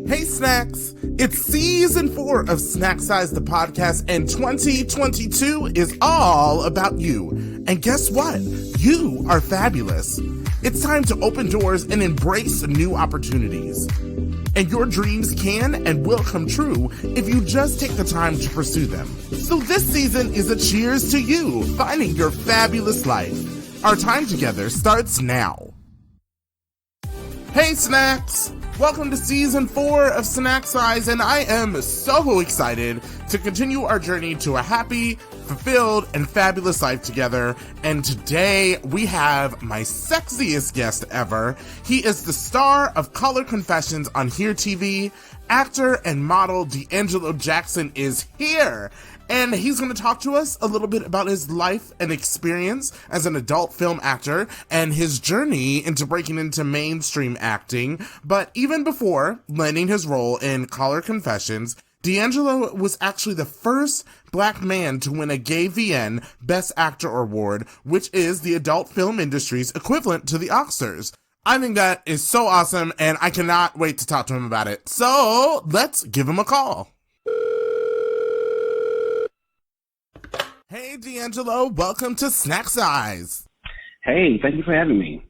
Hey Snacks! It's season 4 of Snack Size the podcast, and 2022 is all about you. And guess what? You are fabulous. It's time to open doors and embrace new opportunities. And your dreams can and will come true if you just take the time to pursue them. So this season is a cheers to you finding your fabulous life. Our time together starts now. Hey Snacks! Welcome to season 4 of Snack Size, and I am so excited to continue our journey to a happy, fulfilled, and fabulous life together. And today we have my sexiest guest ever. He is the star of Color Confessions on Here TV. Actor and model DeAngelo Jackson is here. And he's going to talk to us a little bit about his life and experience as an adult film actor and his journey into breaking into mainstream acting. But even before landing his role in Color Confessions, DeAngelo was actually the first Black man to win a GAYVN Best Actor Award, which is the adult film industry's equivalent to the Oscars. I think that is so awesome, and I cannot wait to talk to him about it. So let's give him a call. Hey, DeAngelo, welcome to Snack Size. Hey, thank you for having me.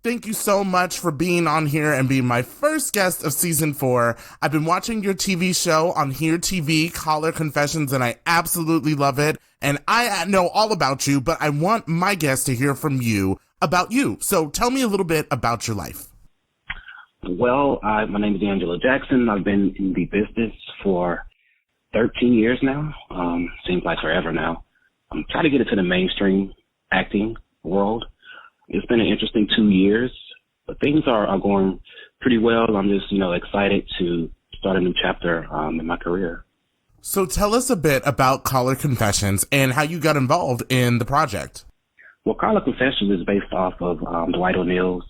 Thank you so much for being on here and being my first guest of season 4. I've been watching your TV show on Here TV, Color Confessions, and I absolutely love it. And I know all about you, but I want my guests to hear from you about you. So tell me a little bit about your life. Well, my name is DeAngelo Jackson. I've been in the business for 13 years now. Seems like forever now. I'm trying to get into the mainstream acting world. It's been an interesting 2 years, but things are going pretty well. I'm just, excited to start a new chapter in my career. So tell us a bit about Color Confessions and how you got involved in the project. Well, Color Confessions is based off of Dwight O'Neal's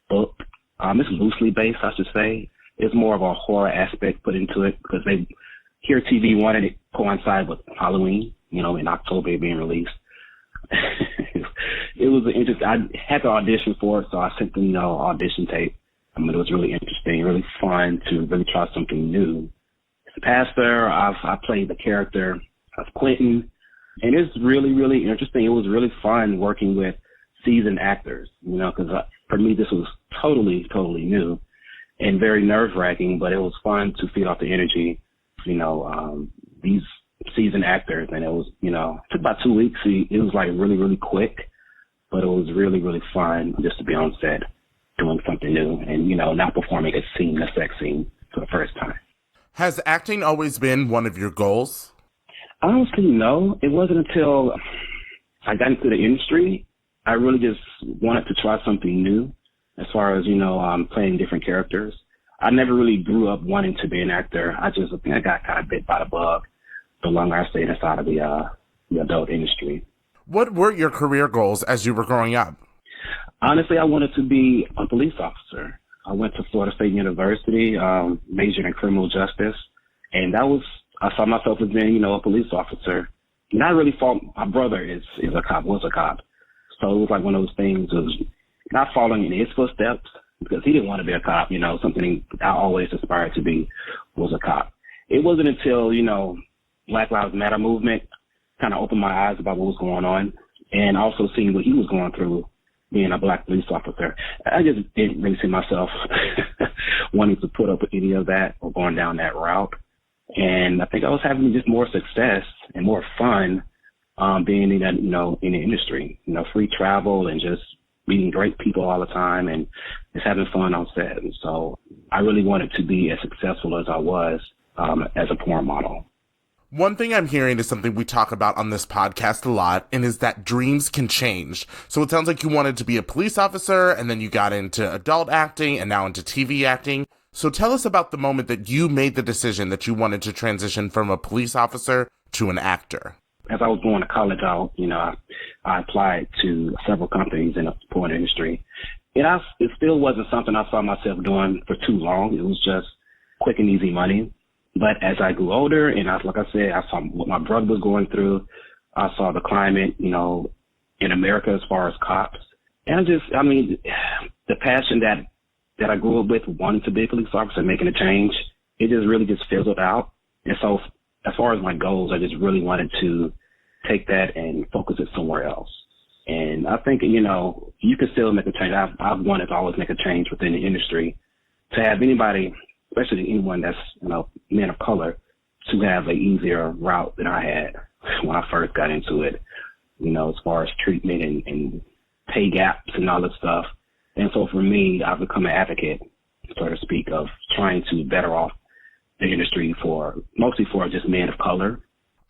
book. It's loosely based, I should say. It's more of a horror aspect put into it because Here TV wanted it to coincide with Halloween, in October being released. It was interesting. I had to audition for it, so I sent them, audition tape. It was really interesting, really fun to really try something new. As a pastor, I played the character of Quentin, and it's really, really interesting. It was really fun working with seasoned actors, because for me this was totally, totally new and very nerve-wracking, but it was fun to feed off the energy, these seasoned actors, and it was, took about 2 weeks. It was like really, really quick, but it was really, really fun just to be on set doing something new and, not performing a sex scene for the first time. Has acting always been one of your goals? Honestly, no. It wasn't until I got into the industry, I really just wanted to try something new as far as, playing different characters. I never really grew up wanting to be an actor. I think I got kind of bit by the bug the longer I stayed inside of the adult industry. What were your career goals as you were growing up? Honestly, I wanted to be a police officer. I went to Florida State University, majored in criminal justice, and I saw myself as being, a police officer. And I really thought my brother was a cop. So it was like one of those things of not following in his footsteps, because he didn't want to be a cop, something I always aspired to be was a cop. It wasn't until, Black Lives Matter movement kind of opened my eyes about what was going on, and also seeing what he was going through being a Black police officer. I just didn't really see myself wanting to put up with any of that or going down that route. And I think I was having just more success and more fun being in that, in the industry, free travel and just meeting great people all the time and just having fun on set. And so I really wanted to be as successful as I was as a porn model. One thing I'm hearing is something we talk about on this podcast a lot, and is that dreams can change. So it sounds like you wanted to be a police officer, and then you got into adult acting and now into TV acting. So tell us about the moment that you made the decision that you wanted to transition from a police officer to an actor. As I was going to college, I applied to several companies in the porn industry. It still wasn't something I saw myself doing for too long. It was just quick and easy money. But as I grew older, and like I said, I saw what my brother was going through. I saw the climate, in America as far as cops. And the passion that I grew up with, wanting to be a police officer, making a change, it just really just fizzled out. And so as far as my goals, I just really wanted to take that and focus it somewhere else. And I think, you know, you can still make a change. I've wanted to always make a change within the industry to have anybody, especially anyone that's, you know, men of color, to have an easier route than I had when I first got into it, you know, as far as treatment and pay gaps and all that stuff. And so for me, I've become an advocate, so to speak, of trying to better off the industry mostly for just men of color.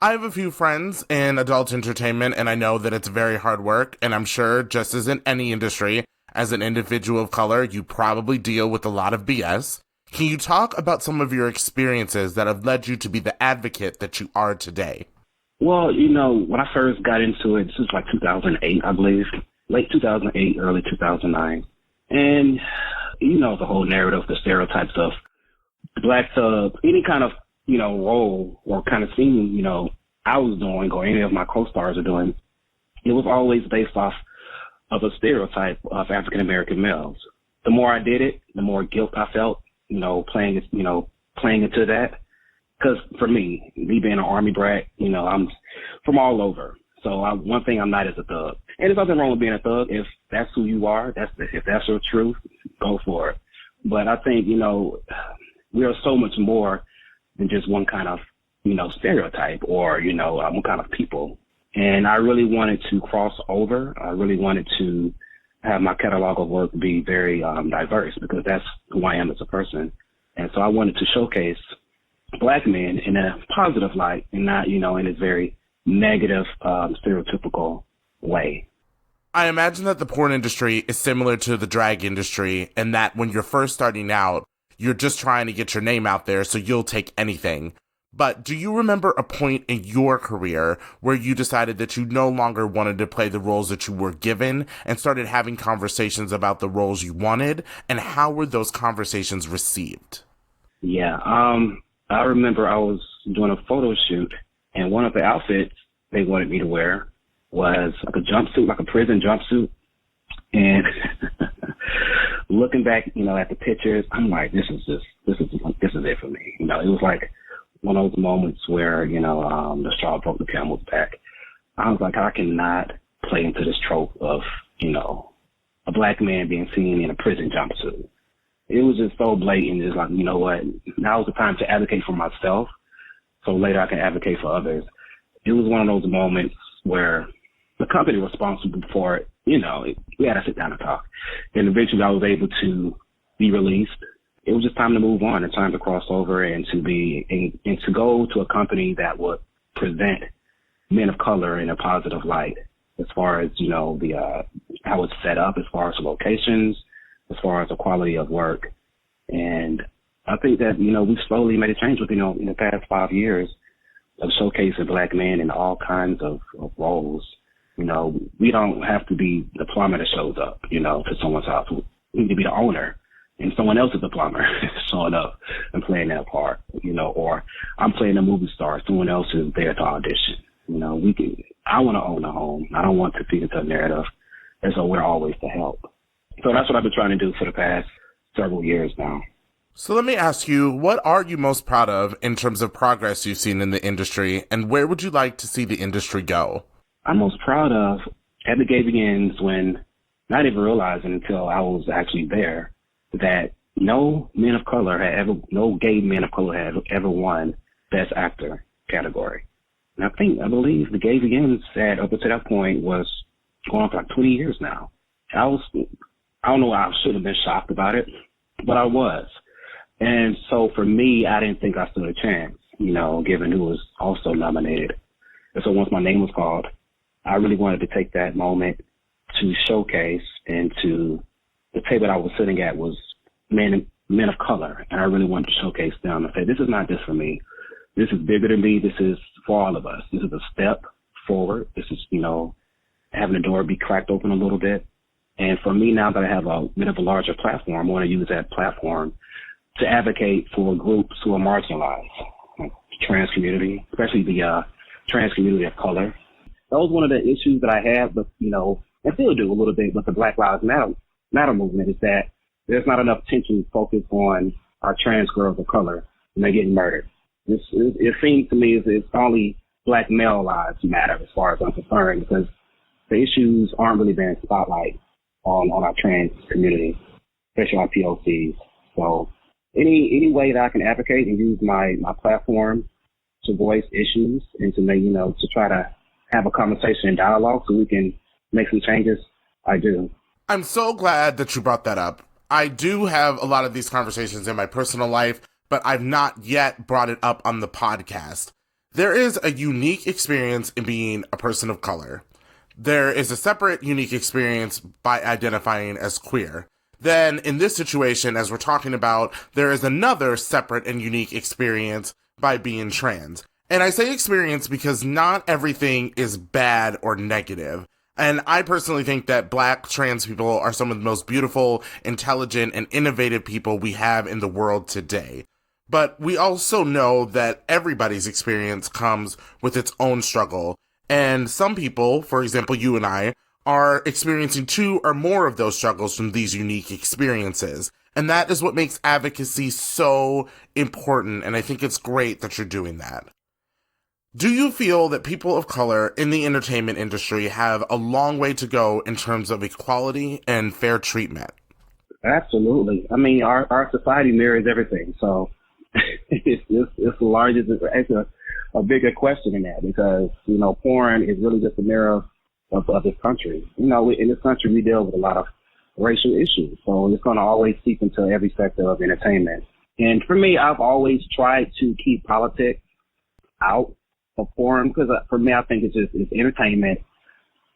I have a few friends in adult entertainment, and I know that it's very hard work, and I'm sure, just as in any industry, as an individual of color, you probably deal with a lot of BS. Can you talk about some of your experiences that have led you to be the advocate that you are today? Well, you know, when I first got into it, this was like 2008, I believe, late 2008, early 2009. And, you know, the whole narrative, the stereotypes of black thugs, any kind of, you know, role or kind of scene, you know, I was doing or any of my co-stars are doing, it was always based off of a stereotype of African-American males. The more I did it, the more guilt I felt, you know, playing into that. Because for me being an Army brat, you know, I'm from all over. So one thing I'm not is a thug. And there's nothing wrong with being a thug. If that's who you are, if that's your truth, go for it. But I think, you know, we are so much more than just one kind of, you know, stereotype or, you know, one kind of people. And I really wanted to cross over. I really wanted to have my catalog of work be very diverse because that's who I am as a person. And so I wanted to showcase black men in a positive light and not, you know, in a very negative, stereotypical way. I imagine that the porn industry is similar to the drag industry and that when you're first starting out, you're just trying to get your name out there, so you'll take anything. But do you remember a point in your career where you decided that you no longer wanted to play the roles that you were given and started having conversations about the roles you wanted? And how were those conversations received? Yeah, I remember I was doing a photo shoot, and one of the outfits they wanted me to wear was like a jumpsuit, like a prison jumpsuit. And looking back, you know, at the pictures, I'm like, this is it for me. You know, it was like one of those moments where, you know, the straw broke the camel's back. I was like, I cannot play into this trope of, you know, a black man being seen in a prison jumpsuit. It was just so blatant. Just like, you know what, now's the time to advocate for myself so later I can advocate for others. It was one of those moments where the company responsible for it, you know, we had to sit down and talk. And eventually I was able to be released. It was just time to move on and time to cross over and to go to a company that would present men of color in a positive light as far as, you know, how it's set up, as far as the locations, as far as the quality of work. And I think that, you know, we've slowly made a change with, you know, in the past 5 years of showcasing black men in all kinds of roles. You know, we don't have to be the plumber that shows up, you know, to someone's house. We need to be the owner, and someone else is the plumber showing up and playing that part, you know, or I'm playing a movie star, someone else is there to audition. You know, I want to own a home. I don't want to feed into a narrative, and so we're always to help. So that's what I've been trying to do for the past several years now. So let me ask you, what are you most proud of in terms of progress you've seen in the industry, and where would you like to see the industry go? I'm most proud of at the GAYVN when not even realizing until I was actually there that no gay men of color had ever won Best Actor category. And I believe the GAYVN said up until that point was going on for like 20 years now. I don't know, I should have been shocked about it, but I was. And so for me, I didn't think I stood a chance, you know, given who was also nominated. And so once my name was called, I really wanted to take that moment to showcase, and to the table that I was sitting at was men of color. And I really wanted to showcase them and say, this is not just for me. This is bigger than me. This is for all of us. This is a step forward. This is, you know, having the door be cracked open a little bit. And for me, now that I have a bit of a larger platform, I want to use that platform to advocate for groups who are marginalized, like the trans community, especially the trans community of color. That was one of the issues that I had, but, you know, and still do a little bit with the Black Lives Matter movement, is that there's not enough attention focused on our trans girls of color. and they're getting murdered. It seems to me it's only black male lives matter as far as I'm concerned, because the issues aren't really being spotlight on our trans community, especially our POCs. So any way that I can advocate and use my platform to voice issues and to make, to try to have a conversation and dialogue so we can make some changes, I do. I'm so glad that you brought that up. I do have a lot of these conversations in my personal life, but I've not yet brought it up on the podcast. There is a unique experience in being a person of color. There is a separate unique experience by identifying as queer. Then in this situation, as we're talking about, there is another separate and unique experience by being trans. And I say experience because not everything is bad or negative. And I personally think that black trans people are some of the most beautiful, intelligent, and innovative people we have in the world today. But we also know that everybody's experience comes with its own struggle. And some people, for example, you and I, are experiencing 2 or more of those struggles from these unique experiences. And that is what makes advocacy so important. And I think it's great that you're doing that. Do you feel that people of color in the entertainment industry have a long way to go in terms of equality and fair treatment? Absolutely. I mean, our society mirrors everything. So it's the largest, it's a bigger question in that, because, porn is really just a mirror of this country. In this country, we deal with a lot of racial issues. So it's going to always seep into every sector of entertainment. And for me, I've always tried to keep politics out of porn, because for me, I think it's entertainment,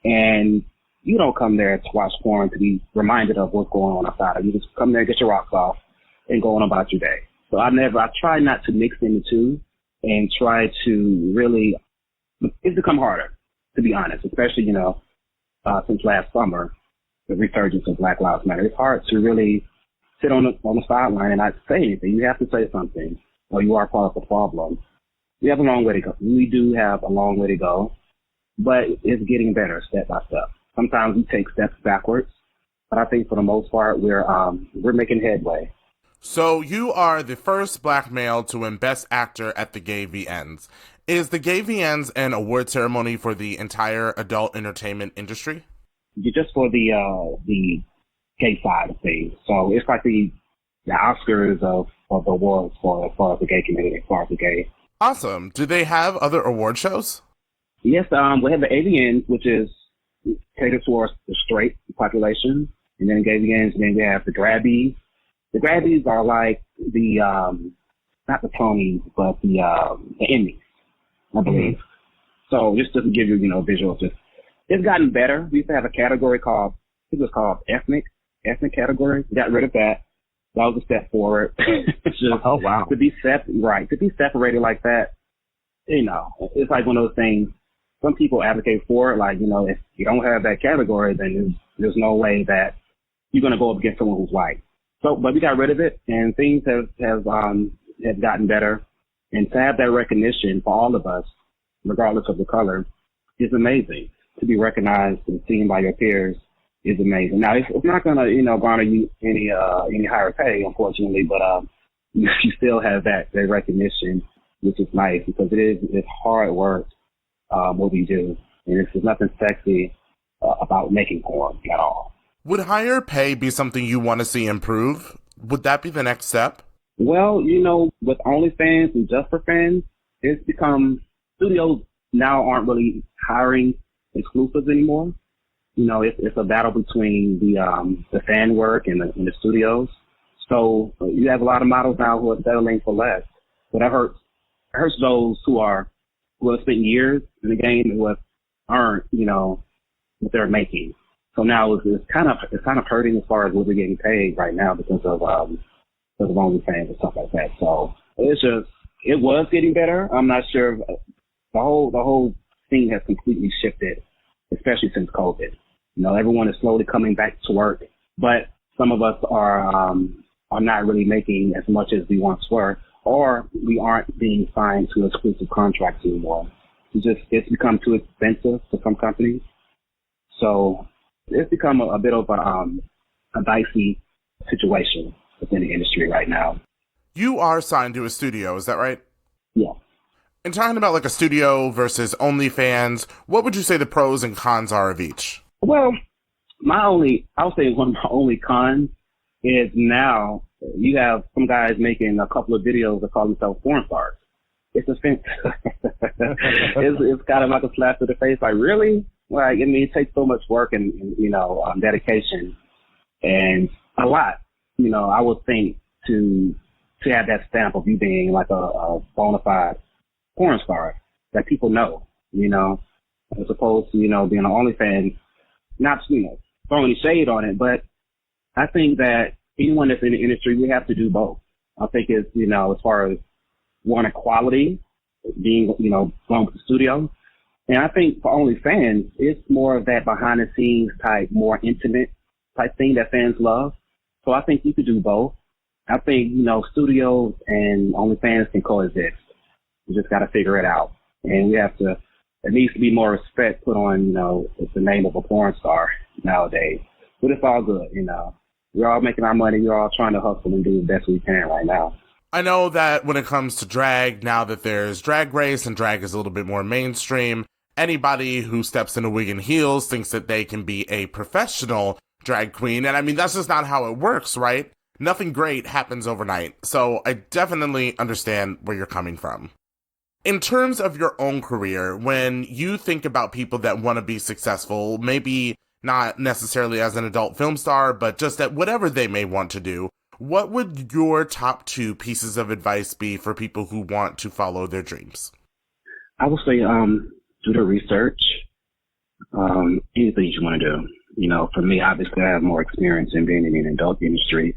and you don't come there to watch porn to be reminded of what's going on outside of you. Just come there, get your rocks off, and go on about your day. So I try not to mix in the two, and try to really, it's become harder, to be honest, especially, since last summer, the resurgence of Black Lives Matter. It's hard to really sit on the sideline and not say anything. You have to say something, or you are part of the problem. We have a long way to go. We do have a long way to go, but it's getting better step by step. Sometimes we take steps backwards, but I think for the most part, we're making headway. So you are the first black male to win Best Actor at the GAYVNs. Is the GAYVNs an award ceremony for the entire adult entertainment industry? Just for the gay side of things. So it's like the Oscars of the awards for as far as the gay community, as far as the gay. Awesome. Do they have other award shows? Yes, we have the AVNs, which is catered towards the straight population, and then GAYVNs, and then we have the Grabbies. The Grabbies are like the not the Tonys, but the Emmys, I believe. Mm-hmm. So just to give you, a visual, it's gotten better. We used to have a category called ethnic category. We got rid of that. That was a step forward. Oh, wow. To be separated like that, it's like one of those things. Some people advocate for it, like, if you don't have that category, then there's no way that you're going to go up against someone who's white. So, but we got rid of it, and things have gotten better. And to have that recognition for all of us, regardless of the color, is amazing. To be recognized and seen by your peers is amazing. Now, it's not going to, garner you any higher pay, unfortunately, but you still have that recognition, which is nice, because it's hard work, what we do. And there's nothing sexy about making porn at all. Would higher pay be something you want to see improve? Would that be the next step? Well, with OnlyFans and Just for Fans, it's become, studios now aren't really hiring exclusives anymore. It's a battle between the fan work and the studios. So you have a lot of models now who are settling for less. But that hurts those who have spent years in the game and who have earned, what they're making. So now it's kind of hurting as far as what we're getting paid right now because of OnlyFans and stuff like that. So it was getting better. I'm not sure. The whole thing has completely shifted, especially since COVID. Everyone is slowly coming back to work, but some of us are not really making as much as we once were, or we aren't being signed to exclusive contracts anymore. It's become too expensive for some companies. So it's become a bit of a dicey situation within the industry right now. You are signed to a studio, is that right? Yeah. And talking about like a studio versus OnlyFans, what would you say the pros and cons are of each? Well, I would say one of my only cons is now you have some guys making a couple of videos that call themselves porn stars. It's offensive. it's kind of like a slap to the face. Like, really? Like, I mean, it takes so much work and dedication and a lot. I would think to have that stamp of you being like a bona fide porn star that people know, as opposed to, being an OnlyFans, not, throwing any shade on it, but I think that anyone that's in the industry, we have to do both. I think it's, as far as one equality, being, going with the studio. And I think for OnlyFans, it's more of that behind the scenes type, more intimate type thing that fans love. So I think you could do both. I think, studios and OnlyFans can coexist. We just got to figure it out. And there needs to be more respect put on, the name of a porn star nowadays. But it's all good, We're all making our money. We're all trying to hustle and do the best we can right now. I know that when it comes to drag, now that there's Drag Race and drag is a little bit more mainstream, anybody who steps in a wig and heels thinks that they can be a professional drag queen. And I mean, that's just not how it works, right? Nothing great happens overnight. So I definitely understand where you're coming from. In terms of your own career, when you think about people that want to be successful, maybe not necessarily as an adult film star, but just at whatever they may want to do, what would your top 2 pieces of advice be for people who want to follow their dreams? I would say, do the research, anything you want to do. For me, obviously, I have more experience in being in the adult industry.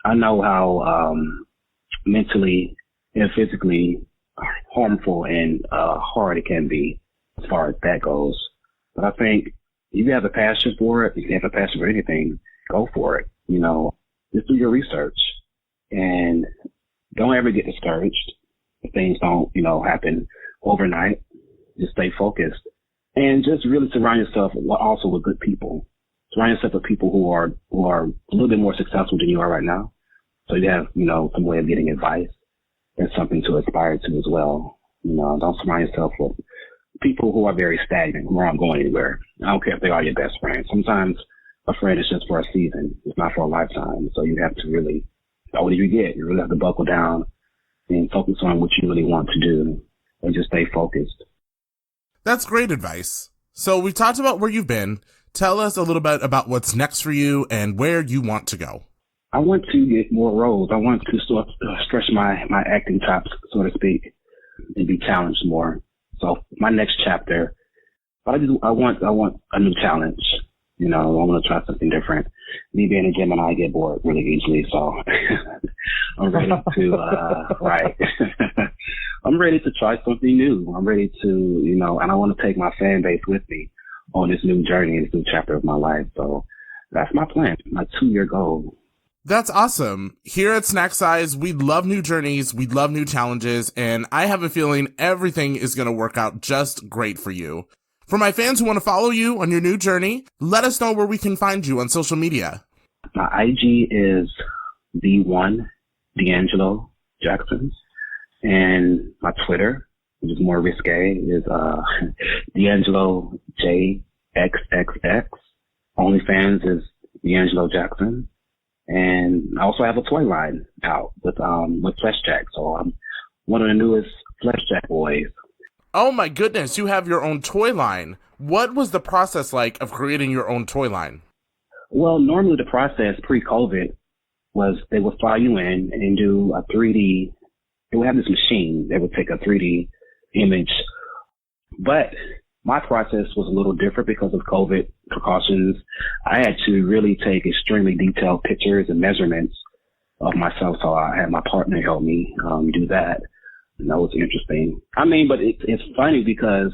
I know how mentally and physically harmful and hard it can be as far as that goes. But I think if you have a passion for it, if you have a passion for anything, go for it. Just do your research and don't ever get discouraged if things don't, happen overnight. Just stay focused and just really surround yourself also with good people. Surround yourself with people who are a little bit more successful than you are right now. So you have, some way of getting advice and something to aspire to as well. Don't surround yourself with people who are very stagnant, who aren't going anywhere. I don't care if they are your best friends. Sometimes a friend is just for a season. It's not for a lifetime. So you have to really, the older you get, you really have to buckle down and focus on what you really want to do and just stay focused. That's great advice. So we've talked about where you've been. Tell us a little bit about what's next for you and where you want to go. I want to get more roles. I want to sort of stretch my acting chops, so to speak, and be challenged more. So my next chapter, I want a new challenge. I want to try something different. Me being a Gemini, I get bored really easily, so I'm ready to, right. I'm ready to try something new. I'm ready to, and I want to take my fan base with me on this new journey, this new chapter of my life. So that's my plan, my 2-year goal. That's awesome. Here at Snack Size, we love new journeys, we love new challenges, and I have a feeling everything is going to work out just great for you. For my fans who want to follow you on your new journey, let us know where we can find you on social media. My IG is the1 DeAngelo Jackson, and my Twitter, which is more risque, is DeAngelo JXXX. OnlyFans is DeAngelo Jackson. And I also have a toy line out with Flesh Jack. So I'm one of the newest Flesh Jack boys. Oh my goodness, you have your own toy line. What was the process like of creating your own toy line? Well, normally the process pre-COVID was they would fly you in and do a 3D. They would have this machine that would take a 3D image. But my process was a little different because of COVID precautions. I had to really take extremely detailed pictures and measurements of myself. So I had my partner help me do that. And that was interesting. I mean, but it's funny because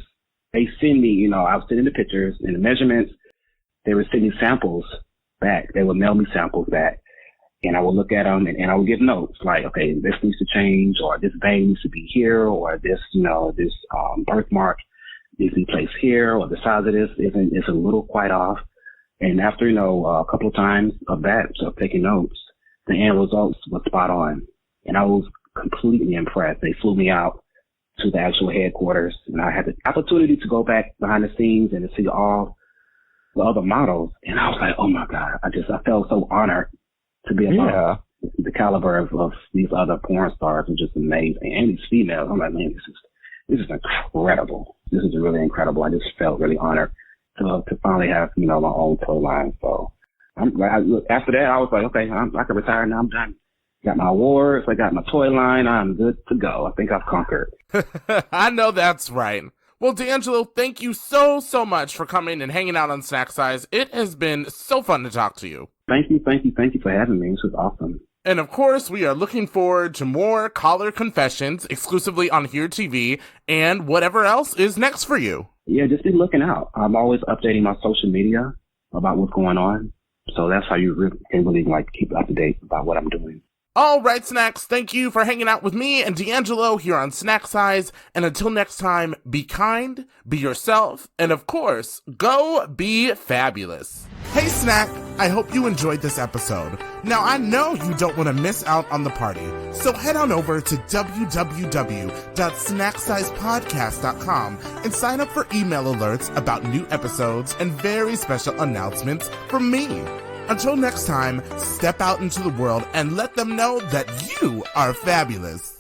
they send me, I was sending the pictures and the measurements. They were sending samples back. They would mail me samples back. And I would look at them and I would give notes like, okay, this needs to change, or this vein needs to be here, or this, this birthmark needs to be placed here, or the size of this is a little quite off. And after, a couple of times of that, so taking notes, the end results were spot on. and I was completely impressed. They flew me out to the actual headquarters, and I had the opportunity to go back behind the scenes and to see all the other models. And I was like, oh my God, I felt so honored to be about the caliber of these other porn stars are just amazing. And these females, I'm like, man, this is incredible. This is really incredible. I just felt really honored to finally have, my own toy line. So after that, I was like, okay, I can retire now. I'm done. Got my awards. I got my toy line. I'm good to go. I think I've conquered. I know that's right. Well, DeAngelo, thank you so much for coming and hanging out on Snack Size. It has been so fun to talk to you. Thank you for having me. This was awesome. And of course, we are looking forward to more caller confessions exclusively on Here TV and whatever else is next for you. Yeah, just be looking out. I'm always updating my social media about what's going on. So that's how you can really keep up to date about what I'm doing. All right, Snacks, thank you for hanging out with me and DeAngelo here on Snack Size. And until next time, be kind, be yourself, and of course, go be fabulous. Hey, Snack, I hope you enjoyed this episode. Now, I know you don't want to miss out on the party, so head on over to www.snacksizepodcast.com and sign up for email alerts about new episodes and very special announcements from me. Until next time, step out into the world and let them know that you are fabulous.